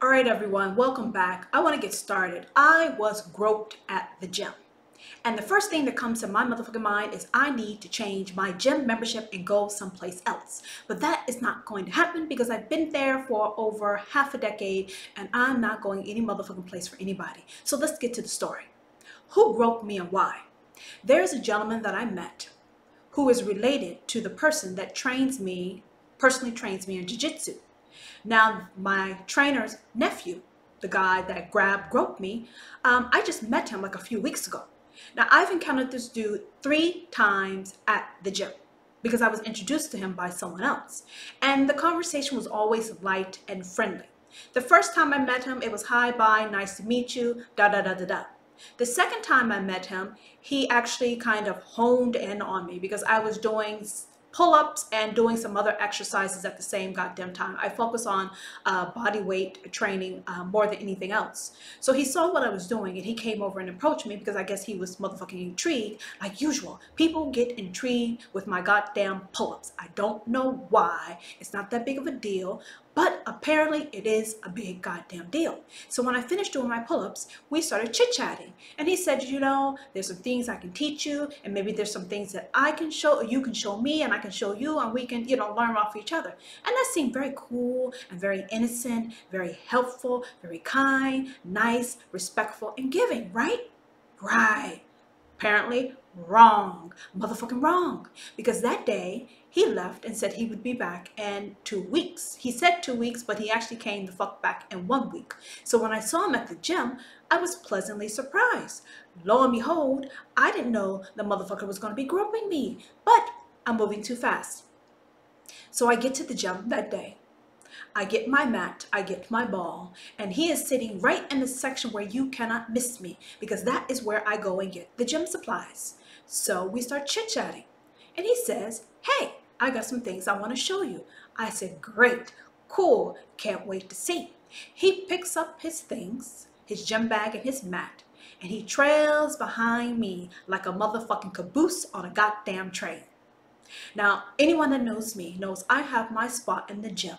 All right, everyone, welcome back. I want to get started. I was groped at the gym. And the first thing that comes to my motherfucking mind is I need to change my gym membership and go someplace else. But that is not going to happen because I've been there for over half a decade and I'm not going any motherfucking place for anybody. So let's get to the story. Who groped me and why? There's a gentleman that I met who is related to the person that personally trains me in jiu-jitsu. Now, my trainer's nephew, the guy that groped me, I just met him like a few weeks ago. Now, I've encountered this dude 3 times at the gym because I was introduced to him by someone else. And the conversation was always light and friendly. The first time I met him, it was hi, bye, nice to meet you, da da da da da. The second time I met him, he actually kind of honed in on me because I was doing pull-ups and doing some other exercises at the same goddamn time. I focus on body weight training more than anything else. So he saw what I was doing and he came over and approached me because I guess he was motherfucking intrigued. Like usual, people get intrigued with my goddamn pull-ups. I don't know why. It's not that big of a deal, but apparently it is a big goddamn deal. So when I finished doing my pull-ups, we started chit-chatting. And he said, you know, there's some things I can teach you, and maybe there's some things that I can show, you can show me, and I can show you, and we can, learn off each other. And that seemed very cool and very innocent, very helpful, very kind, nice, respectful, and giving, right? Right. Apparently wrong, motherfucking wrong, because that day he left and said he would be back in 2 weeks. He said 2 weeks, but he actually came the fuck back in 1 week. So when I saw him at the gym, I was pleasantly surprised. Lo and behold, I didn't know the motherfucker was going to be groping me, but I'm moving too fast. So I get to the gym that day. I get my mat, I get my ball, and he is sitting right in the section where you cannot miss me because that is where I go and get the gym supplies. So we start chit-chatting and he says, hey, I got some things I want to show you. I said, great, cool, can't wait to see. He picks up his things, his gym bag and his mat, and he trails behind me like a motherfucking caboose on a goddamn train. Now, anyone that knows me knows I have my spot in the gym.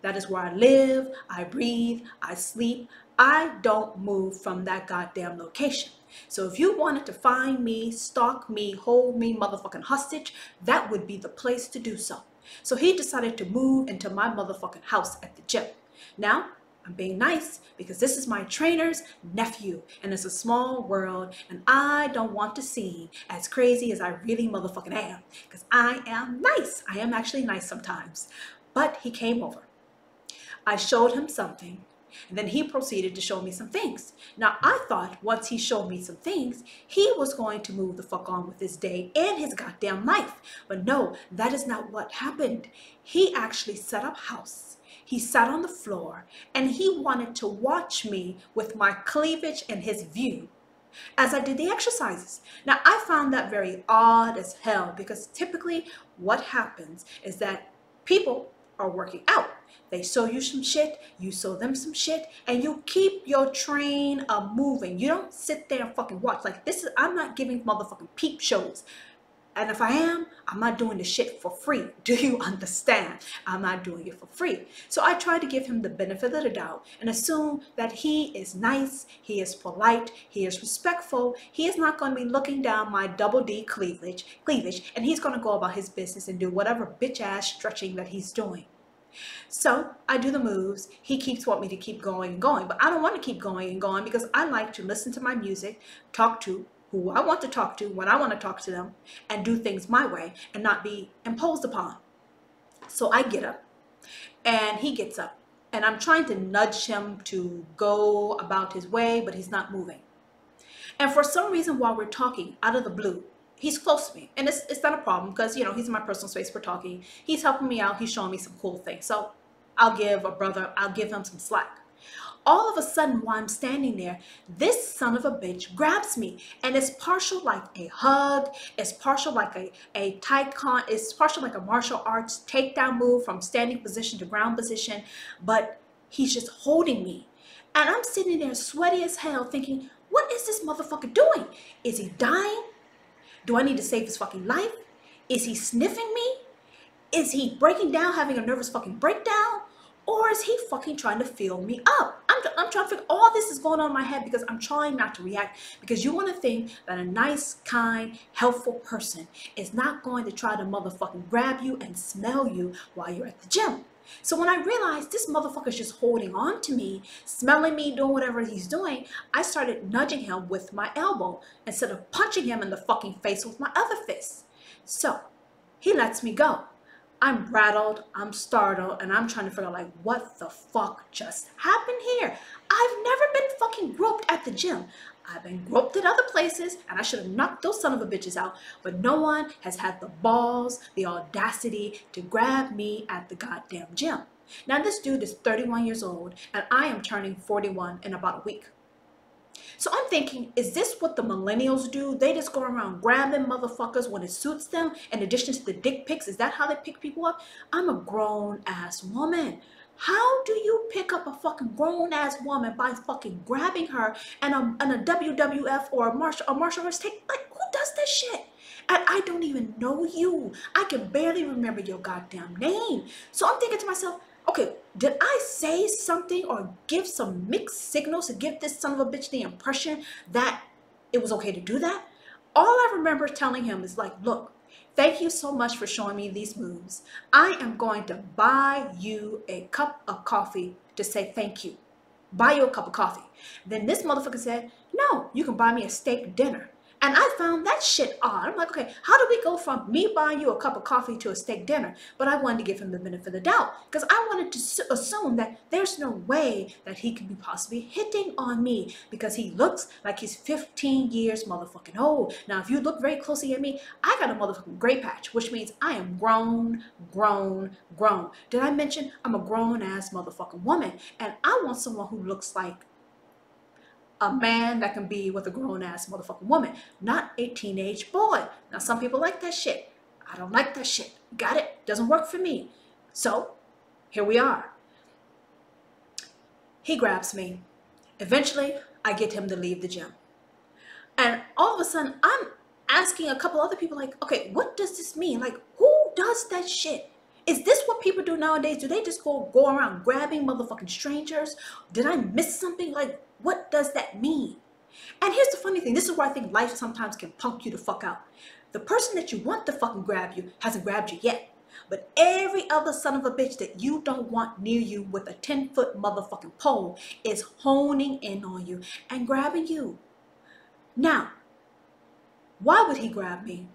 That is where I live, I breathe, I sleep. I don't move from that goddamn location. So if you wanted to find me, stalk me, hold me motherfucking hostage, that would be the place to do so. So he decided to move into my motherfucking house at the gym. Now, I'm being nice because this is my trainer's nephew and it's a small world and I don't want to seem as crazy as I really motherfucking am because I am nice. I am actually nice sometimes. But he came over. I showed him something, and then he proceeded to show me some things. Now, I thought once he showed me some things, he was going to move the fuck on with his day and his goddamn life. But no, that is not what happened. He actually set up house. He sat on the floor, and he wanted to watch me with my cleavage and his view as I did the exercises. Now, I found that very odd as hell because typically what happens is that people are working out. They show you some shit, you show them some shit, and you keep your train moving. You don't sit there and fucking watch. Like this is, I'm not giving motherfucking peep shows. And if I am, I'm not doing the shit for free. Do you understand? I'm not doing it for free. So I try to give him the benefit of the doubt and assume that he is nice, he is polite, he is respectful. He is not going to be looking down my double D cleavage, and he's going to go about his business and do whatever bitch ass stretching that he's doing. So I do the moves. He keeps wanting me to keep going and going, but I don't want to keep going and going because I like to listen to my music, talk to who I want to talk to when I want to talk to them, and do things my way and not be imposed upon. So I get up and he gets up and I'm trying to nudge him to go about his way, but he's not moving. And for some reason, while we're talking out of the blue, he's close to me, and it's not a problem because, he's in my personal space. We're talking. He's helping me out. He's showing me some cool things. So I'll give him some slack. All of a sudden, while I'm standing there, this son of a bitch grabs me, and it's partial like a hug. It's partial like a tight con. It's partial like a martial arts takedown move from standing position to ground position. But he's just holding me, and I'm sitting there sweaty as hell, thinking, what is this motherfucker doing? Is he dying? Do I need to save his fucking life? Is he sniffing me? Is he breaking down, having a nervous fucking breakdown? Or is he fucking trying to fill me up? I'm trying to figure, all this is going on in my head because I'm trying not to react, because you want to think that a nice, kind, helpful person is not going to try to motherfucking grab you and smell you while you're at the gym. So when I realized this motherfucker's just holding on to me, smelling me, doing whatever he's doing, I started nudging him with my elbow instead of punching him in the fucking face with my other fist. So he lets me go. I'm rattled, I'm startled, and I'm trying to figure out, like, what the fuck just happened here? I've never been fucking groped at the gym. I've been groped at other places, and I should have knocked those son of a bitches out, but no one has had the balls, the audacity to grab me at the goddamn gym. Now, this dude is 31 years old, and I am turning 41 in about a week. So I'm thinking, is this what the millennials do? They just go around grabbing motherfuckers when it suits them, in addition to the dick pics. Is that how they pick people up? I'm a grown-ass woman. How do you pick up a fucking grown-ass woman by fucking grabbing her and a WWF or a martial arts take? Like, who does this shit? And I don't even know you. I can barely remember your goddamn name. So I'm thinking to myself, okay, did I say something or give some mixed signals to give this son of a bitch the impression that it was okay to do that? All I remember telling him is like, look, thank you so much for showing me these moves. I am going to buy you a cup of coffee to say thank you. Buy you a cup of coffee. Then this motherfucker said, no, you can buy me a steak dinner. And I found that shit odd. I'm like, okay, how do we go from me buying you a cup of coffee to a steak dinner? But I wanted to give him the benefit of the doubt because I wanted to assume that there's no way that he could be possibly hitting on me because he looks like he's 15 years motherfucking old. Now, if you look very closely at me, I got a motherfucking gray patch, which means I am grown. Did I mention I'm a grown-ass motherfucking woman? And I want someone who looks like a man that can be with a grown-ass motherfucking woman, not a teenage boy. Now, some people like that shit. I don't like that shit. Got it? Doesn't work for me. So, here we are. He grabs me. Eventually, I get him to leave the gym. And all of a sudden, I'm asking a couple other people, like, okay, what does this mean? Like, who does that shit? Is this what people do nowadays? Do they just go around grabbing motherfucking strangers? Did I miss something? Like, what does that mean? And here's the funny thing. This is where I think life sometimes can punk you the fuck out. The person that you want to fucking grab you hasn't grabbed you yet. But every other son of a bitch that you don't want near you with a 10-foot motherfucking pole is honing in on you and grabbing you. Now, why would he grab me?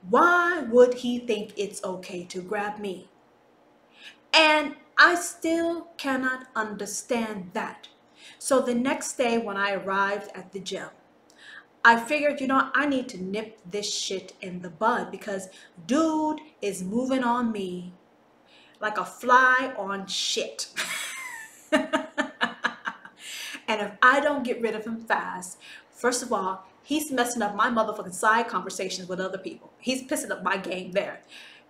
Why would he think it's okay to grab me? And I still cannot understand that. So the next day when I arrived at the gym, I figured, you know, I need to nip this shit in the bud because dude is moving on me like a fly on shit. And if I don't get rid of him fast, first of all, he's messing up my motherfucking side conversations with other people. He's pissing up my game there.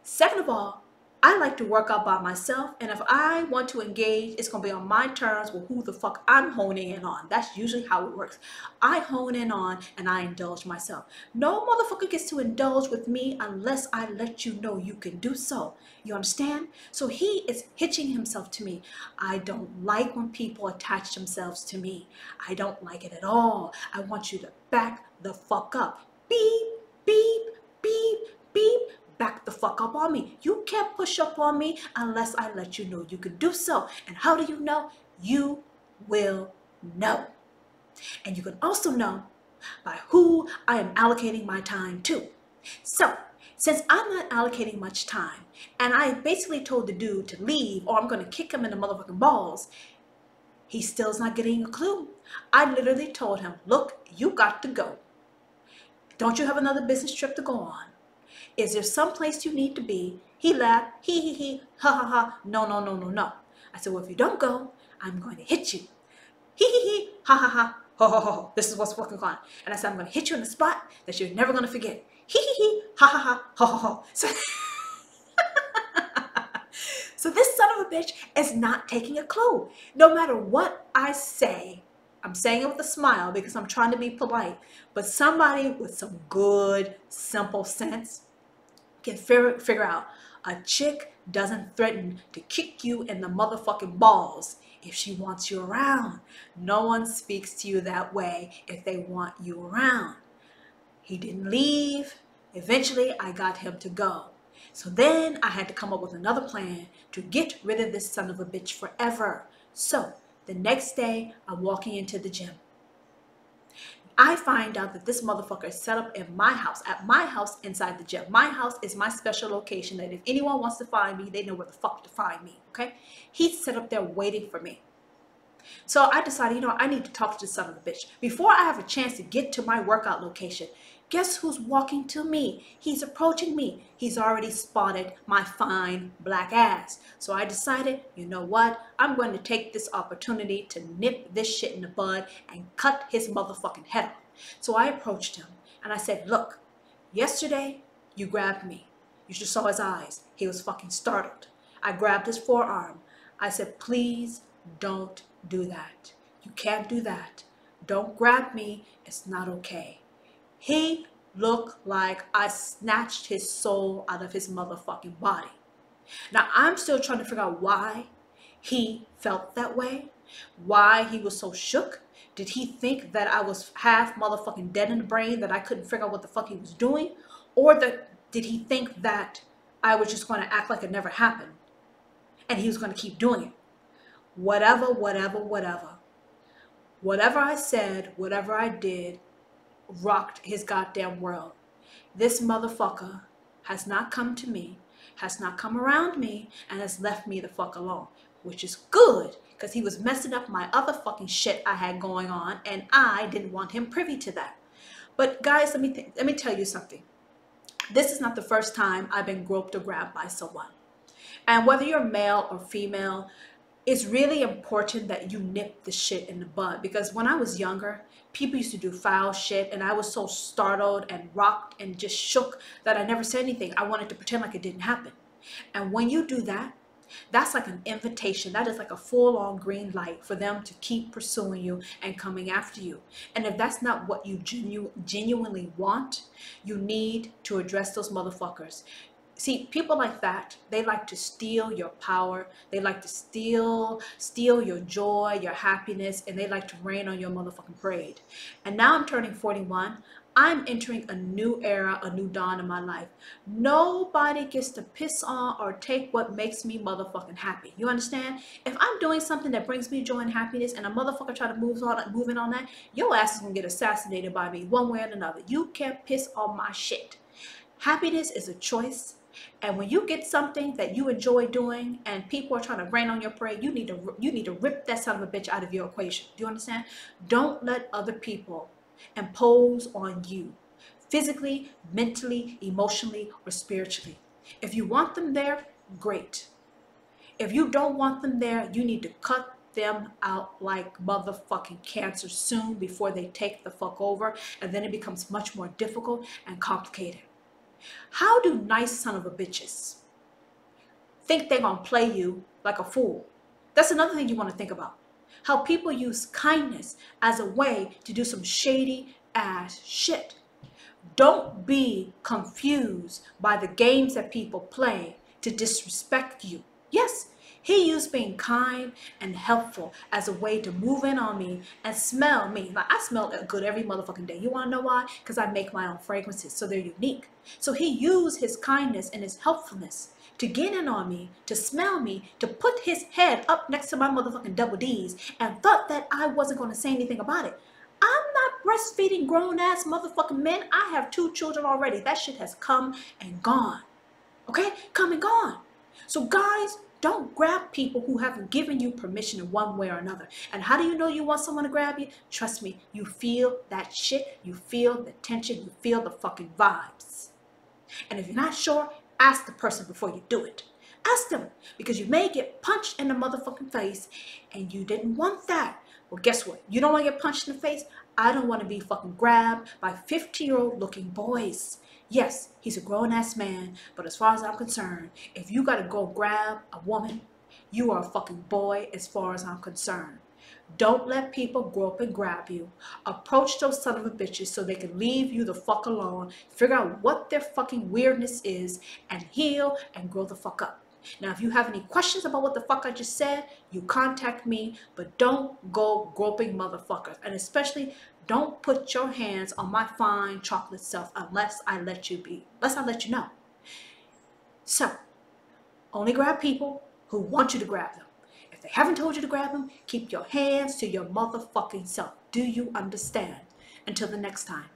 Second of all, I like to work out by myself, and if I want to engage, it's going to be on my terms with who the fuck I'm honing in on. That's usually how it works. I hone in on and I indulge myself. No motherfucker gets to indulge with me unless I let you know you can do so. You understand? So he is hitching himself to me. I don't like when people attach themselves to me. I don't like it at all. I want you to back the fuck up. Beep, beep, beep, beep. Back the fuck up on me. You can't push up on me unless I let you know you can do so. And how do you know? You will know. And you can also know by who I am allocating my time to. So, since I'm not allocating much time, and I basically told the dude to leave or I'm going to kick him in the motherfucking balls, he still's not getting a clue. I literally told him, look, you got to go. Don't you have another business trip to go on? Is there some place you need to be? He laughed, he, ha, ha, ha, no. I said, well, if you don't go, I'm going to hit you. He, ha, ha, ha, ho, ho, ho. This is what's fucking on. And I said, I'm going to hit you in a spot that you're never going to forget. He, ha, ha, ha, ho, ho, ho. So this son of a bitch is not taking a clue. No matter what I say, I'm saying it with a smile because I'm trying to be polite, but somebody with some good, simple sense can figure out, A chick doesn't threaten to kick you in the motherfucking balls if she wants you around. No one speaks to you that way if they want you around. He didn't leave. Eventually, I got him to go. So then I had to come up with another plan to get rid of this son of a bitch forever. So the next day, I'm walking into the gym. I find out that this motherfucker is set up in my house, at my house inside the gym. My house is my special location that if anyone wants to find me, they know where the fuck to find me, okay? He's set up there waiting for me. So I decided, you know, I need to talk to this son of a bitch. Before I have a chance to get to my workout location, guess who's walking to me? He's approaching me. He's already spotted my fine black ass. So I decided, you know what? I'm going to take this opportunity to nip this shit in the bud and cut his motherfucking head off. So I approached him and I said, look, yesterday you grabbed me. You should have saw his eyes. He was fucking startled. I grabbed his forearm. I said, please don't do that. You can't do that. Don't grab me. It's not okay. He looked like I snatched his soul out of his motherfucking body. Now, I'm still trying to figure out why he felt that way, why he was so shook. Did he think that I was half motherfucking dead in the brain, that I couldn't figure out what the fuck he was doing? Or did he think that I was just going to act like it never happened and he was going to keep doing it? Whatever I said, whatever I did, rocked his goddamn world. This motherfucker has not come to me, has not come around me, and has left me the fuck alone, which is good because he was messing up my other fucking shit I had going on, and I didn't want him privy to that. But guys, let me tell you something. This is not the first time I've been groped or grabbed by someone. And whether you're male or female, it's really important that you nip the shit in the bud, because when I was younger, people used to do foul shit and I was so startled and rocked and just shook that I never said anything. I wanted to pretend like it didn't happen. And when you do that, that's like an invitation. That is like a full-on green light for them to keep pursuing you and coming after you. And if that's not what you genuinely want, you need to address those motherfuckers. See, people like that, they like to steal your power. They like to steal your joy, your happiness, and they like to rain on your motherfucking parade. And now I'm turning 41. I'm entering a new era, a new dawn in my life. Nobody gets to piss on or take what makes me motherfucking happy. You understand? If I'm doing something that brings me joy and happiness and a motherfucker try to move in on that, your ass is gonna get assassinated by me one way or another. You can't piss on my shit. Happiness is a choice. And when you get something that you enjoy doing and people are trying to rain on your parade, you need to rip that son of a bitch out of your equation. Do you understand? Don't let other people impose on you physically, mentally, emotionally, or spiritually. If you want them there, great. If you don't want them there, you need to cut them out like motherfucking cancer soon before they take the fuck over, and then it becomes much more difficult and complicated. How do nice son of a bitches think they're gonna play you like a fool? That's another thing you want to think about. How people use kindness as a way to do some shady ass shit. Don't be confused by the games that people play to disrespect you. Yes, he used being kind and helpful as a way to move in on me and smell me. Like, I smell good every motherfucking day. You want to know why? Because I make my own fragrances, so they're unique. So he used his kindness and his helpfulness to get in on me, to smell me, to put his head up next to my motherfucking double D's, and thought that I wasn't going to say anything about it. I'm not breastfeeding grown-ass motherfucking men. I have 2 children already. That shit has come and gone. Okay? Come and gone. So guys, don't grab people who haven't given you permission in one way or another. And how do you know you want someone to grab you? Trust me, you feel that shit. You feel the tension. You feel the fucking vibes. And if you're not sure, ask the person before you do it. Ask them, because you may get punched in the motherfucking face and you didn't want that. Well, guess what? You don't want to get punched in the face? I don't want to be fucking grabbed by 50-year-old looking boys. Yes, he's a grown-ass man, but as far as I'm concerned, if you got to go grab a woman, you are a fucking boy as far as I'm concerned. Don't let people grope and grab you. Approach those son of a bitches so they can leave you the fuck alone, figure out what their fucking weirdness is, and heal and grow the fuck up. Now, if you have any questions about what the fuck I just said, you contact me, but don't go groping motherfuckers. And especially, don't put your hands on my fine chocolate self unless I let you know. So, only grab people who want you to grab them. If they haven't told you to grab them, keep your hands to your motherfucking self. Do you understand? Until the next time.